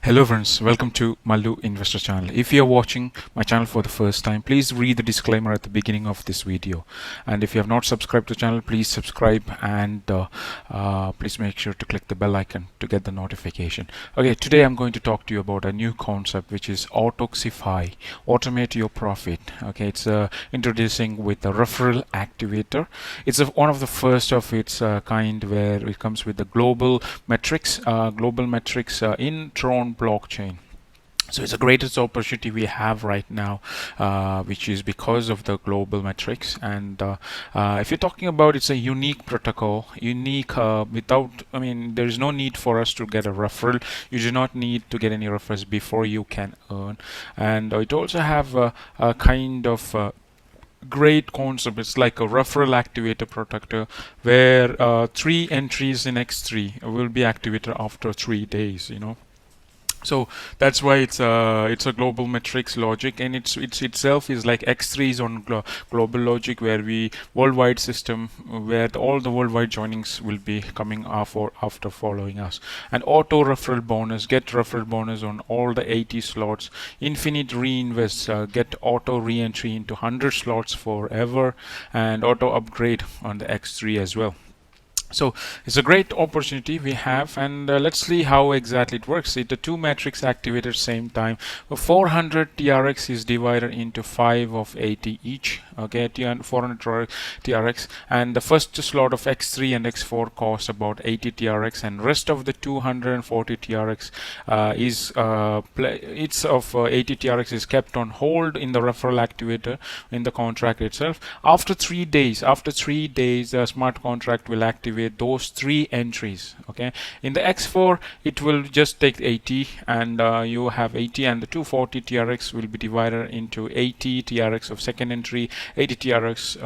Hello friends, welcome to Mallu Investor Channel. If you are watching my channel for the first time, please read the disclaimer at the beginning of this video. And if you have not subscribed to the channel, please subscribe and please make sure to click the bell icon to get the notification. Okay, today I'm going to talk to you about a new concept which is Autoxify, automate your profit. Okay, it's introducing with the Referral Activator. It's one of the first of its kind where it comes with the global metrics in TRON blockchain. So it's the greatest opportunity we have right now, which is because of the global metrics. And if you're talking about, it's a unique protocol, there is no need for us to get a referral. You do not need to get any referrals before you can earn. And it also have a kind of great concept. It's like a referral activator protector where 3 entries in X3 will be activated after 3 days, So that's why it's a global metrics logic, and it's itself is like X3 is on global logic, where we worldwide system where all the worldwide joinings will be coming after following us. And auto referral bonus, get referral bonus on all the 80 slots. Infinite reinvest, get auto re-entry into 100 slots forever, and auto upgrade on the X3 as well. So it's a great opportunity we have, and let's see how exactly it works. The two metrics activated at the same time. 400 TRX is divided into 5 of 80 each. Okay, 400 TRX, and the first slot of X3 and X4 cost about 80 TRX, and rest of the 240 TRX it's of 80 TRX is kept on hold in the referral activator in the contract itself. After 3 days, the smart contract will activate those 3 entries. Okay, in the X4 it will just take 80, and you have 80, and the 240 TRX will be divided into 80 TRX of second entry, 80 TRX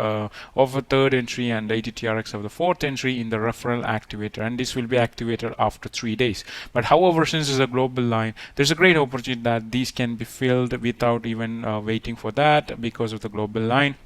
of a third entry, and 80 TRX of the fourth entry in the referral activator, and this will be activated after 3 days. But however, since it's a global line, there's a great opportunity that these can be filled without even waiting for that because of the global line.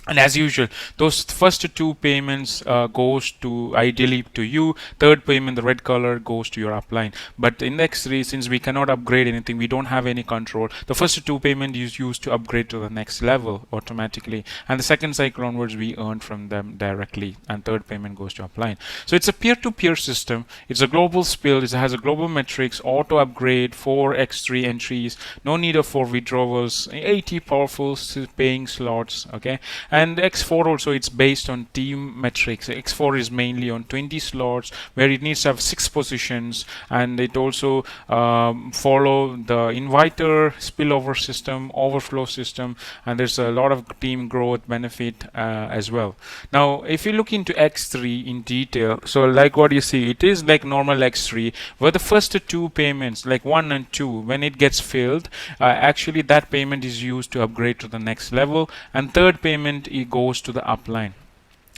And as usual, those first 2 payments goes to ideally to you. Third payment, the red color, goes to your upline. But in X3, since we cannot upgrade anything, we don't have any control. The first 2 payment is used to upgrade to the next level automatically, and the second cycle onwards we earn from them directly, and third payment goes to upline. So it's a peer-to-peer system. It's a global spill. It has a global metrics, auto upgrade, 4 X3 entries, no need for withdrawals, 80 powerful paying slots. Okay. And X4 also, it's based on team metrics. X4 is mainly on 20 slots where it needs to have 6 positions, and it also follow the inviter, spillover system, overflow system, and there's a lot of team growth benefit as well. Now if you look into X3 in detail, so like what you see, it is like normal X3 where the first 2 payments, like 1 and 2, when it gets filled, actually that payment is used to upgrade to the next level, and third payment it goes to the upline.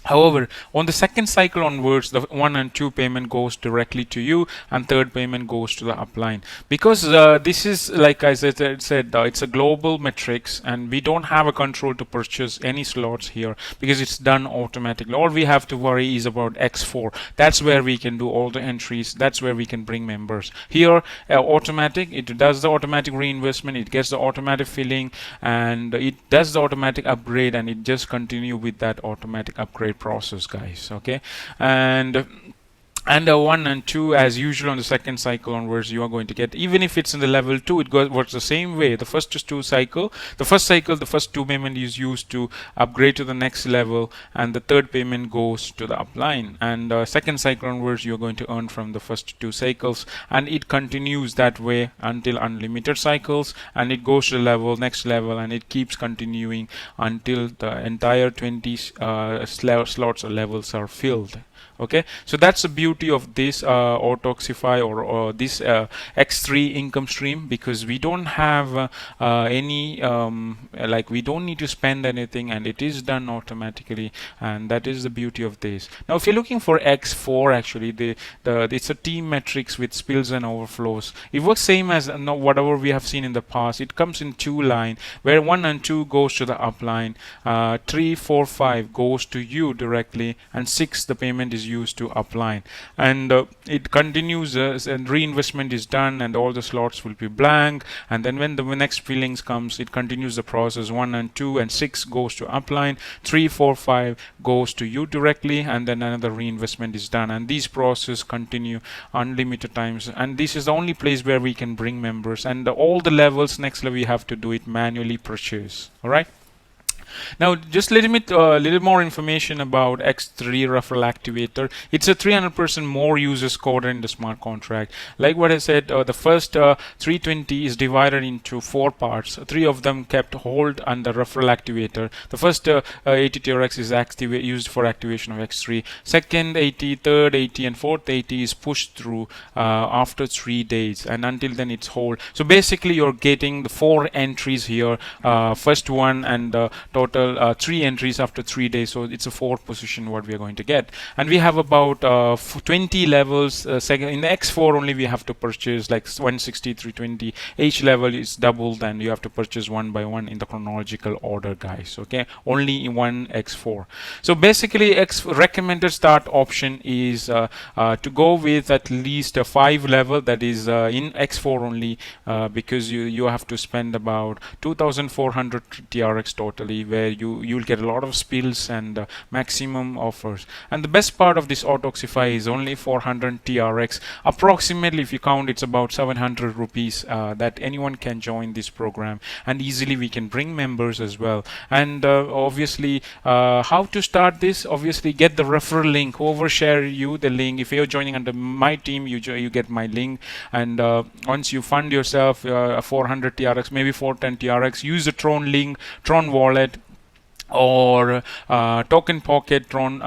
However, on the second cycle onwards, the 1 and 2 payment goes directly to you, and third payment goes to the upline. Because this is, like I said, it's a global metrics, and we don't have a control to purchase any slots here because it's done automatically. All we have to worry is about X4. That's where we can do all the entries. That's where we can bring members. Here, automatic, it does the automatic reinvestment, it gets the automatic filling, and it does the automatic upgrade, and it just continue with that automatic upgrade process, guys. Okay, and 1 and 2, as usual, on the second cycle onwards, you are going to get, even if it's in the level 2, it works the same way. The first 2 cycle, the first 2 payment is used to upgrade to the next level, and the third payment goes to the upline. And second cycle onwards, you're going to earn from the first 2 cycles, and it continues that way until unlimited cycles, and it goes to the next level, and it keeps continuing until the entire 20 slots or levels are filled. Okay, so that's the beauty of this Autoxify or this X3 income stream, because we don't have any we don't need to spend anything, and it is done automatically, and that is the beauty of this. Now if you're looking for X4, actually it's a team metrics with spills and overflows. It works same as whatever we have seen in the past. It comes in 2 line where 1 and 2 goes to the upline, 3, 4, 5 goes to you directly, and 6 the payment is used to upline. and it continues, and reinvestment is done, and all the slots will be blank. And then when the next fillings comes, it continues the process. 1 and 2 and 6 goes to upline, 3, 4, 5 goes to you directly, and then another reinvestment is done. And these processes continue unlimited times, and this is the only place where we can bring members. And all the levels, next level, we have to do it manually purchase. All right. Now, just a little more information about X3 Referral Activator. It's a 300% more users coded in the smart contract. Like what I said, the first 320 is divided into 4 parts. 3 of them kept hold under Referral Activator. The first 80 TRX is used for activation of X3. Second 80, third 80, and fourth 80 is pushed through after 3 days, and until then it's hold. So basically, you're getting the 4 entries here. First one and total 3 entries after 3 days, so it's a 4th position what we are going to get. And we have about 20 levels. Second in the X4 only we have to purchase like 160, 320. Each level is doubled, and you have to purchase one by one in the chronological order, guys. Okay, only in one X4. So basically, recommended start option is to go with at least a 5 level, that is in X4 only, because you have to spend about 2,400 TRX totally, where you'll get a lot of spills and maximum offers. And the best part of this Autoxify is only 400 TRX. Approximately, if you count, it's about 700 rupees that anyone can join this program, and easily we can bring members as well. And obviously, how to start this? Obviously, get the referral link. Whoever share you the link. If you're joining under my team, you get my link. And once you fund yourself 400 TRX, maybe 410 TRX, use the TRON link, TRON wallet, or token pocket TRON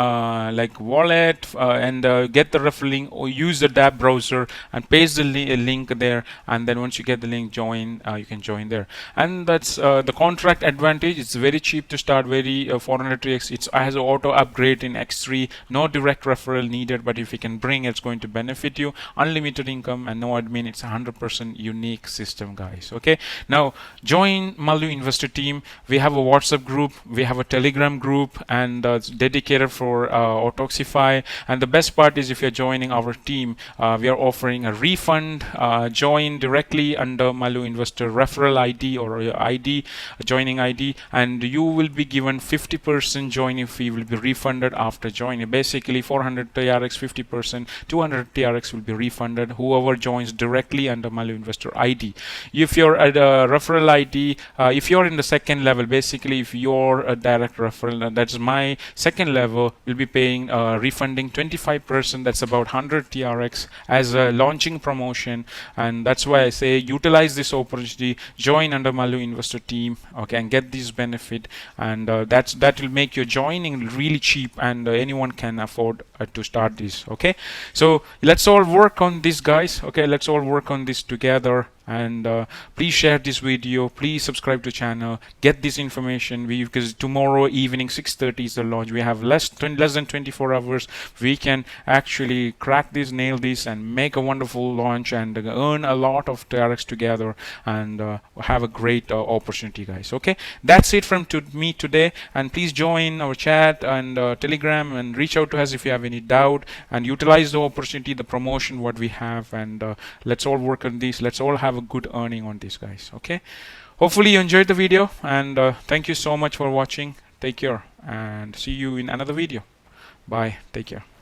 like wallet, and get the referral link, or use the DApp browser and paste the link there. And then once you get the link, join. You can join there. And that's the contract advantage. It's very cheap to start. Very 400 TRX. It has auto upgrade in X3. No direct referral needed, but if you can bring, it's going to benefit you. Unlimited income and no admin. It's 100% unique system, guys. Okay, now join Malu Investor team. We have a WhatsApp group. We have a Telegram group, and it's dedicated for Autoxify. And the best part is, if you're joining our team, we are offering a refund. Join directly under Malu Investor referral ID or your ID, joining ID, and you will be given 50% joining fee will be refunded after joining. Basically, 400 TRX 50%, 200 TRX will be refunded. Whoever joins directly under Malu Investor ID. If you're at a referral ID, if you're in the second level, basically if you're a direct referral, that's my second level, will be paying refunding 25%. That's about 100 TRX as a launching promotion. And that's why I say utilize this opportunity, join under Malu Investor team, okay, and get this benefit. And that will make your joining really cheap, and anyone can afford to start this. Okay, so let's all work on this, guys. Okay, let's all work on this together. And please share this video, please subscribe to channel, get this information, because tomorrow evening 6:30 is the launch. We have less than 24 hours. We can actually crack this, nail this, and make a wonderful launch, and earn a lot of TRX together, and have a great opportunity, guys. Okay, that's it from me today. And please join our chat and Telegram, and reach out to us if you have any doubt, and utilize the opportunity, the promotion what we have. And let's all work on this. Let's all have a good earning on this, guys. Okay, hopefully you enjoyed the video, and thank you so much for watching. Take care, and see you in another video. Bye. Take care.